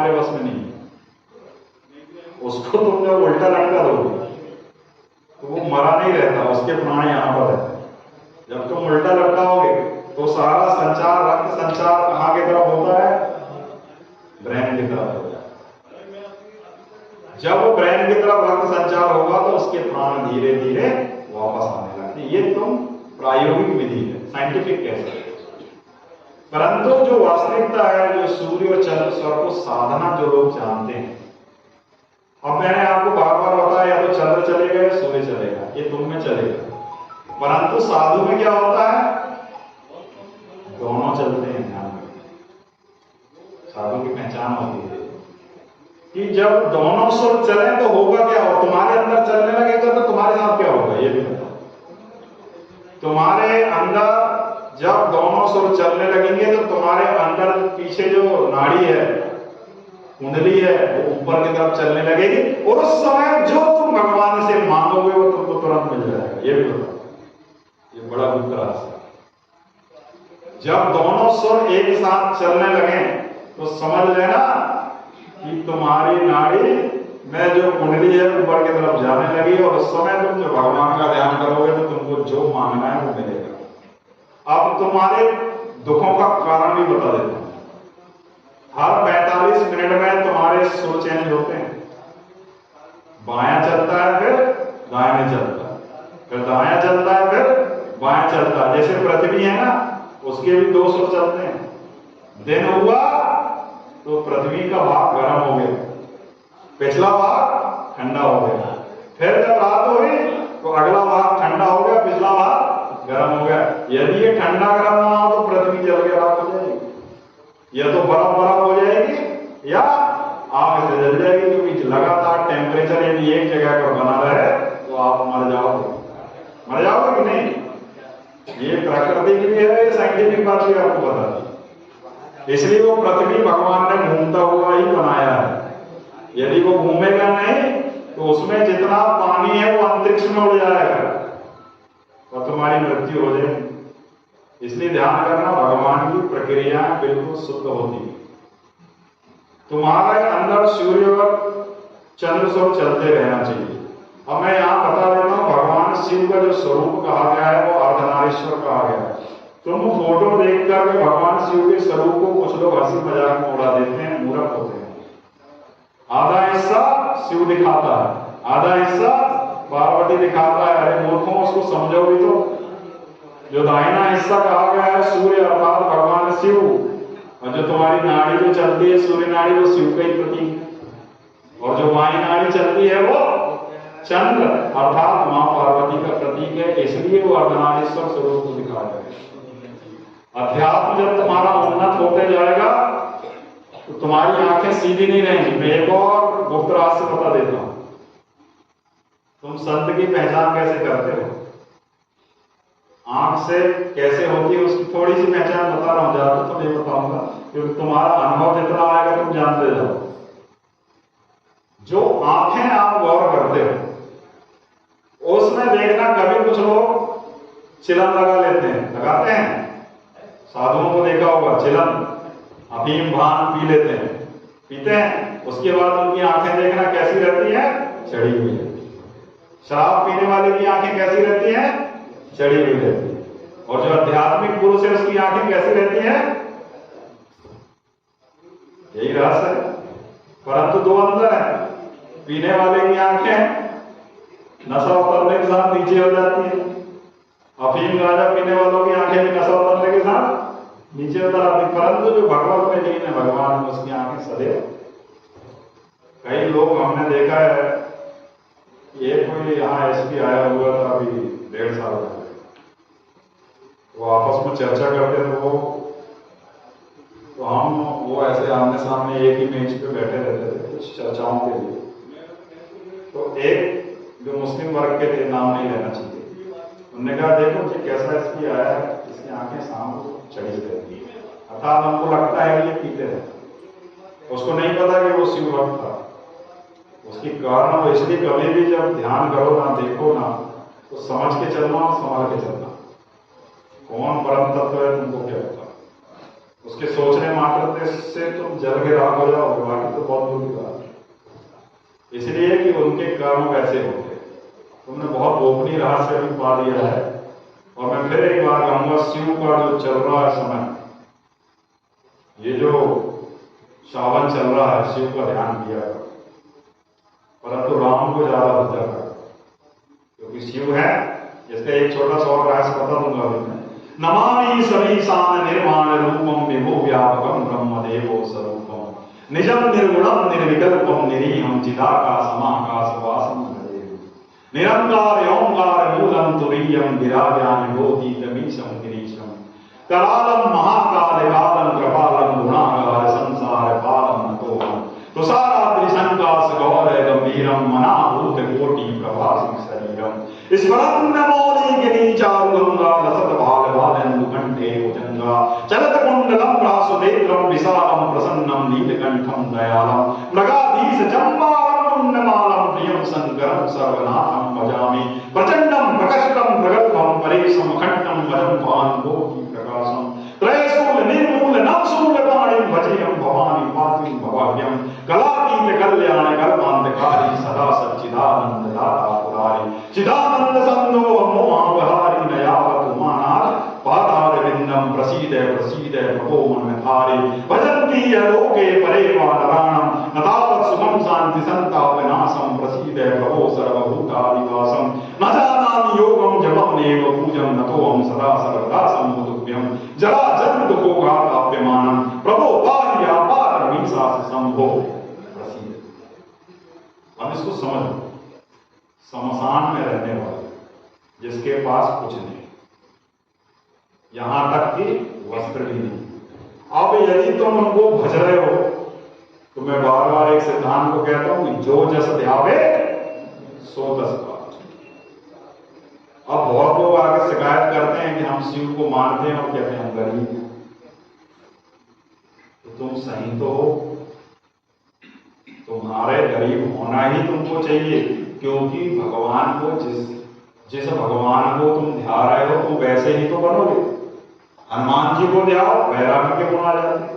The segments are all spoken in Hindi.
तुम्हारे बस में नहीं है। उसको तुम जब उल्टा लटका दोगे तो वो मरा नहीं रहता, उसके प्राण यहाँ पर रहते हैं। जब तुम उल्टा लटकाओगे तो सारा संचार, रक्त संचार कहाँ की तरफ होता है? ब्रेन की तरफ होता है। जब वो ब्रेन की तरफ रक्त संचार होगा तो उसके प्राण धीरे धीरे वापस आने लगते हैं। ये तुम प्रायोगिक विधि है, साइंटिफिक कह सकते हो। परंतु जो वास्तविकता है, जो सूर्य और चंद्र स्वर को साधना जो लोग जानते हैं, अब मैंने आपको बार बार बताया, या तो चंद्र चलेगा या सूर्य चलेगा, ये तुम में चलेगा। परंतु साधु में क्या होता है? दोनों चलते हैं। ध्यान रखिए, साधु की पहचान होती है कि जब दोनों सुर चले तो होगा क्या? हो तुम्हारे अंदर चलने लगेगा तो तुम्हारे साथ क्या होगा ये भी बताओ। तुम्हारे अंदर जब दोनों सुर चलने लगेंगे तो तुम्हारे अंदर पीछे जो नाड़ी है, कुंडली है, वो ऊपर की तरफ चलने लगेगी और उस समय जो तुम भगवान से मांगोगे वो तुमको तुरंत मिल जाएगा। ये भी बताओ, ये बड़ा गुप्त रहस्य। जब दोनों सुर एक साथ चलने लगे तो समझ लेना कि तुम्हारी नाड़ी में जो कुंडली है ऊपर की तरफ जाने लगी और उस समय तुम जो भगवान का ध्यान करोगे तो तुमको जो मांगना है वो मिलेगा। अब तुम्हारे दुखों का कारण भी बता देता हूं। हर 45 मिनट में तुम्हारे सुर चेंज होते हैं। बायां चलता है, फिर दायां चलता है, फिर दायां चलता है, फिर बायां चलता है। जैसे पृथ्वी है ना, उसके भी 2 सुर चलते हैं। दिन हुआ तो पृथ्वी का भाग गर्म हो गया, पिछला भाग ठंडा हो गया। फिर जब रात हुई तो अगला भाग ठंडा हो गया, पिछला भाग गर्म हो गया। यदि ये ठंडा गर्म ना हो तो पृथ्वी जल के राख हो जाएगी, या तो बर्फ हो जाएगी या आग से जल जाएगी। क्योंकि लगातार टेम्परेचर यदि एक जगह पर बना रहे तो आप मर जाओगे कि नहीं? ये प्राकृतिक भी है, ये साइंटिफिक बात भी आपको बता दी। इसलिए वो पृथ्वी भगवान ने घूमता हुआ ही बनाया है। यदि वो घूमेगा नहीं तो उसमें जितना पानी है वो अंतरिक्ष में उड़ जाएगा और तुम्हारी मृत्यु हो जाएगी। इसलिए ध्यान करना, भगवान की प्रक्रियाएं बिल्कुल शुद्ध होती है। तुम्हारे अंदर सूर्य और चंद्र सब चलते रहना चाहिए। अब मैं यहां बता देता हूं, भगवान शिव का जो स्वरूप कहा गया है वो अर्धनारीश्वर कहा गया है। तुम फोटो देख करके भगवान शिव के स्वरूप को कुछ लोग हंसी मजाक में उड़ा देते हैं, मूर्ख होते हैं। आधा हिस्सा शिव दिखाता है, आधा हिस्सा पार्वती दिखाता है। अरे मूर्खों, उसको समझो भी तो। जो दाहिना हिस्सा कहा गया है सूर्य अर्थात भगवान शिव, और जो तुम्हारी नाड़ी जो चलती है सूर्य नाड़ी, वो शिव का ही प्रतीक है। और जो बाई नाड़ी चलती है वो चंद्र अर्थात मां पार्वती का प्रतीक है। इसलिए वो अर्धनारीश्वर स्वरूप को दिखाया गया। अध्यात्म जब तुम्हारा उन्नत होते जाएगा तो तुम्हारी आंखें सीधी नहीं रहेंगी। मैं एक और गुप्त रहस्य बता देता हूं। तुम संत की पहचान कैसे करते हो? आंख से कैसे होती है उसकी थोड़ी सी पहचान बता रहा हूं, ज्यादा तो नहीं बताऊंगा क्योंकि तुम्हारा अनुभव जितना आएगा तुम जानते जाओ। जो आंखें आप गौर करते हो उसमें देखना, कभी कुछ लोग चिलम लगा लेते हैं, लगाते हैं। साधुओं को देखा होगा, चिलम अफीम भान पी लेते हैं, पीते हैं। उसके बाद उनकी आंखें देखना कैसी रहती है? चढ़ी हुई है। शराब पीने वाले की आंखें कैसी रहती हैं? चढ़ी हुई रहती है। और जो आध्यात्मिक पुरुष है उसकी आंखें कैसी रहती हैं? यही रहस्य है। परंतु 2 अंदर है। पीने वाले की आंखें नशा उतरने के साथ नीचे हो जाती है। अफीम गांजा पीने वालों की आंखें भी नशा उतरने के साथ नीचे उतर आती। परंतु जो भगवत में लीन है भगवान में, उसकी आंखें सदैव। कई लोग हमने देखा है, ये कोई यहाँ एसपी आया हुआ था अभी 1.5 साल पहले, वो आपस में चर्चा करते थे। तो हम वो ऐसे आमने सामने एक ही मेज पे बैठे रहते थे कुछ चर्चाओं के लिए। तो एक जो मुस्लिम वर्ग के थे, नाम नहीं लेना चाहिए, उन्होंने कहा देखो जी कैसा एसपी आया है, इसकी आंखें शाम को चढ़ी रहती है। अर्थात हमको लगता है कि ये पीते रहते। उसको नहीं पता कि वो शिव भक्त था। उसकी कारण वो इसलिए, कभी भी जब ध्यान करो ना, देखो ना, तो समझ के चलना और संभाल के चलना। कौन परम तत्व है तुमको क्या पता? उसके सोचने मात्र से तुम जल के राख हो जाओगे, बाकी तो बहुत दूर की बात है। इसलिए कि उनके कर्म वैसे होते। तुमने बहुत गोपनीय रहस्य भी पा लिया है। और मैं फिर एक बार कहूंगा, शिव का जो चल रहा है समय, ये जो सावन चल रहा है, शिव का ध्यान किया करो, परंतु राम को ज्यादा भजा करो, क्योंकि शिव है। इसका एक छोटा सा और रहस्य बता दूंगा अभी मैं। नमामि समीशान निर्माण रूपम विभु व्यापकम ब्रह्मदेवो स्वरूपम निजम निर्गुणम निर्विकल्पम निरीहम चिदाकाशमाकाश वासम भजेम निरंकार ओंकार मूलम तुरीयम विराजान बोधितमीशम गिरीशम करालम महाकाल कालम कृपालम गुणागार संसार पालम नतोहम तुषाराद्रि संकाश गौर गंभीरम मनाभूत कोटि प्रभासिं शरीरम स्मरन्नमौलि गिरीचारुगंगा लसत भाग भालेन्दु कंठे भुजंगा चलत कुंडलम रासुनेत्रम विशालम प्रसन्नम नीलकंठम दयालम मृगाधीश चंबारम मुंडमालम प्रियम शंकरम सर्वनाथम भजामि प्रचंडम प्रकष्टम प्रगल्भम परेशम खंडम वजम पान भोगी प्रकाशम त्रयशूल निर्मूल नवशूल पाणिं भजेयम भवानी पातिं भवाभ्यम कलातीत कल्याण कल्पांतकारी सदा सच्चिदानंद दाता पुरारी चिदानंद संदो मोहावहारी नयावत मानार पातार विंदम प्रसीद प्रसीद प्रभो मनमथारी भजन्ति लोके परेवा नराणम नतावत सुखम शांति संताप नाशम प्रसीद प्रभो सर्वभूतादिवासम न जानामि योगम जपम नेव पूजम नतोहम सदा सर्वदा समुदुभ्यम जरा जन्म दुखोघाताप्यमानम प्रभो पाहि आपार मीसा से संभो प्रसीद। अब इसको समझो, शमशान में रहने वाले जिसके पास कुछ नहीं, यहां तक कि वस्त्र भी नहीं। अब यदि तुम उनको भज रहे हो, तो मैं बार बार एक सिद्धांत को कहता हूं कि जो जस ध्यावे सो तस पावे। अब बहुत लोग आगे शिकायत करते हैं कि हम शिव को मानते हैं और कहते हैं हम गरीब हैं। तो तुम सही तो हो, तुम्हारे गरीब होना ही तुमको चाहिए, क्योंकि भगवान को जिस भगवान को तुम ध्या रहे हो तुम वैसे ही तो बनोगे। हनुमान जी को ध्याओ, वैराग्य के गुण आ जाते।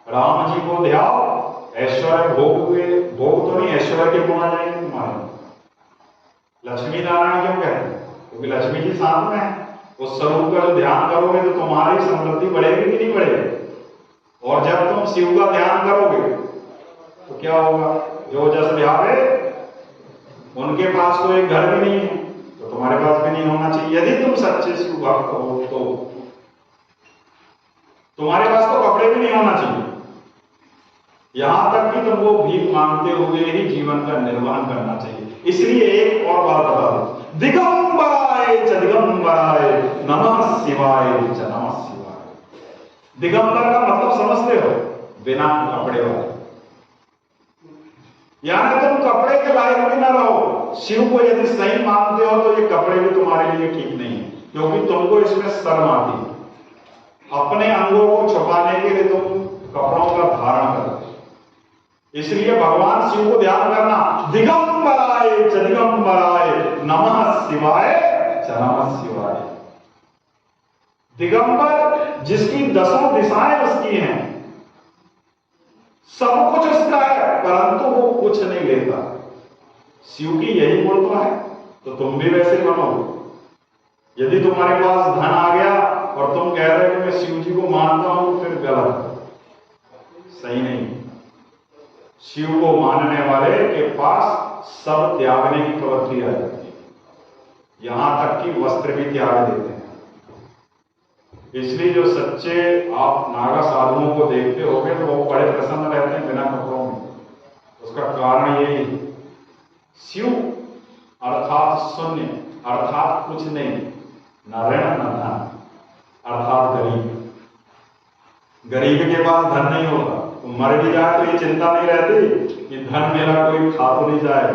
राम जी को ध्याओ, ऐश्वर्य भोग तो नहीं, ऐश्वर्य के गुण आ जाएंगे तुम्हारे। लक्ष्मी नारायण क्यों कहते हैं? क्योंकि लक्ष्मी जी साथ में है। उस स्वरूप का जो ध्यान करोगे तो तुम्हारी समृद्धि बढ़ेगी कि नहीं बढ़ेगी? और जब तुम शिव का ध्यान करोगे तो क्या होगा? जो जस ध्यावे उनके पास तो एक घर भी नहीं है, तो तुम्हारे पास भी नहीं होना चाहिए। यदि तुम सच्चे शिव भक्त हो तो तुम्हारे पास तो कपड़े भी नहीं होना चाहिए, यहां तक कि तुमको भीख मांगते हुए ही जीवन का निर्वहन करना चाहिए। इसलिए एक और बात बता दो, दिगंबराय च दिगंबराय नमः शिवाय च नमः शिवाय। दिगंबर का मतलब समझते हो? बिना कपड़े वाले। यानी तुम कपड़े के लायक भी ना रहो। शिव को यदि सही मानते हो तो ये कपड़े भी तुम्हारे लिए ठीक नहीं है, क्योंकि तुमको इसमें शर्म आती है। अपने अंगों को छुपाने के लिए तुम कपड़ों का धारण करते। इसलिए भगवान शिव को ध्यान करना, दिगंबराय च दिगंबराय नमः शिवाय च नमः शिवाय। दिगंबर जिसकी दसों दिशाएं उसकी हैं, सब कुछ उसका है, परंतु वो कुछ नहीं लेता। शिव की यही गुण तो है, तो तुम भी वैसे बनोगे। यदि तुम्हारे पास धन आ गया और तुम कह रहे हो कि मैं शिव जी को मानता हूं, फिर गलत, सही नहीं। शिव को मानने वाले के पास सब त्यागने की प्रवृत्ति आ जाती है, यहां तक कि वस्त्र भी त्याग देते हैं। इसलिए जो सच्चे आप नागा साधुओं को देखते होंगे तो वो बड़े प्रसन्न रहते हैं बिना कपड़ों में। उसका कारण यही, शिव अर्थात शून्य, अर्थात कुछ नहीं, न ऋण न धन, अर्थात गरीब। गरीब के पास धन नहीं होगा, तो मर भी जाए तो ये चिंता नहीं रहती कि धन मेरा कोई खा तो नहीं जाए।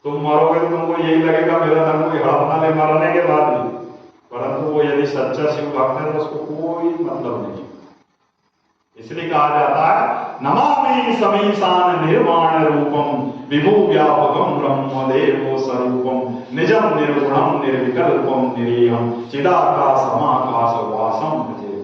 तुम मरोगे तो तुमको यही लगेगा मेरा धन कोई हड़प ना ले मरने के बाद भी। परंतु वो यदि सच्चा शिव भक्त है तो उसको कोई मतलब नहीं। इसलिए कहा जाता है, नमामि समीशान निर्वाण रूपम विभु व्यापकम ब्रह्मदेवो स्वरूपम निजम निर्गुणम निर्विकल्पम निरीहम चिदाकाशमाकाश वासम भजे।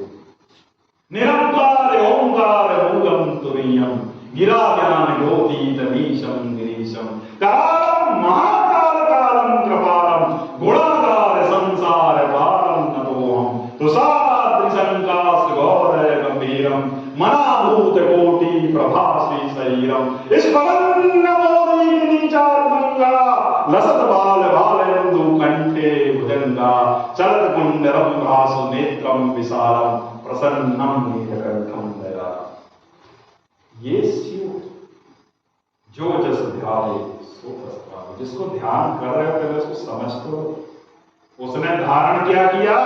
निरंकार ओंकार मूलम तुरीयम गिरा ज्ञान ज्योति तमीशम गिरीशम कालम महाकाल कालम कृपालम गुणागार संसार पारम नतोहम तुषाद्रिशंकाश गौर गंभीरम मनाभूत कोटि प्रभासी शरीरम इस पवन मोदी नीचार गंगा लसत बाल बालेन्दु कंठे भुजंगा चलत कुंडलम भासु नेत्रम विशालम प्रसन्नम नीलकंठम दया। ये शिव जो जस ध्याये सो तस पावे। जिसको ध्यान कर रहे हो पहले उसको समझ तो उसने धारण क्या किया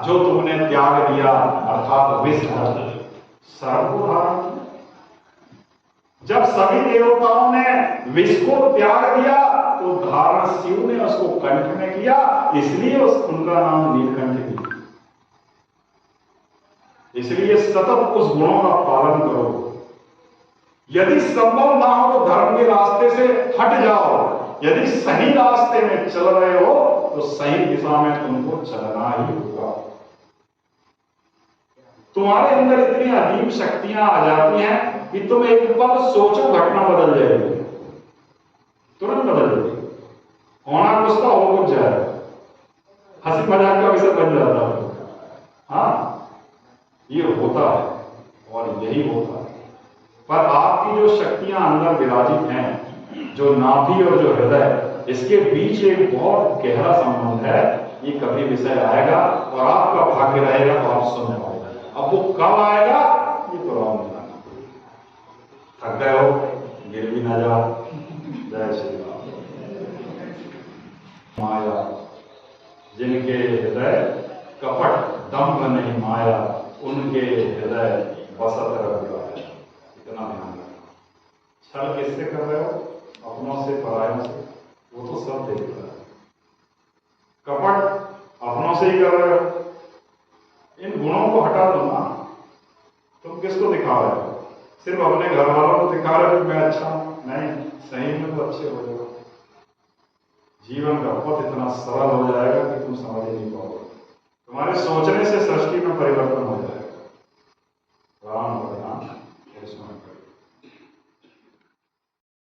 जो तुमने त्याग दिया, अर्थात विष सर्व को धारण किया। जब सभी देवताओं ने विष को त्याग दिया तो धारण शिव ने उसको कंठ में किया, इसलिए उनका नाम नीलकंठ भी। इसलिए सतत उस गुणों का पालन करो। यदि संभव ना हो तो धर्म के रास्ते से हट जाओ। यदि सही रास्ते में चल रहे हो तो सही दिशा में तुमको चलना ही होगा। तुम्हारे अंदर इतनी अजीब शक्तियां आ जाती हैं कि तुम एक पल सोचो घटना बदल जाएगी, तुरंत बदल जाएगी। होना कुछ तो हो कुछ जाएगा, हंसी मजाक का विषय बन जाता है। हाँ, ये होता है और यही होता है। पर आपकी जो शक्तियां अंदर विराजित हैं, जो नाभि और जो हृदय, इसके बीच एक बहुत गहरा संबंध है। ये कभी विषय आएगा और आपका भाग्य रहेगा तो आप सुन पाओगे। अब वो कब आएगा ये तो आप नहीं जानते। थक गए हो, गिर भी ना जाओ। जय श्री राम। माया जिनके हृदय कपट दंभ नहीं माया, उनके हृदय बसत रहा है। इतना ध्यान रखना। छल किससे कर रहे हो? अपनों से, परायों से, वो तो सब देख रहा है। कपट अपनों से ही कर रहे हो। इन गुणों को हटा दो ना। तुम किसको दिखा रहे हो? सिर्फ अपने घर वालों को दिखा रहे हो कि मैं अच्छा हूं? नहीं, सही में तो अच्छे हो जाओ। जीवन का पथ इतना सरल हो जाएगा कि तुम समझ ही नहीं पाओगे। तुम्हारे सोचने से सृष्टि में परिवर्तन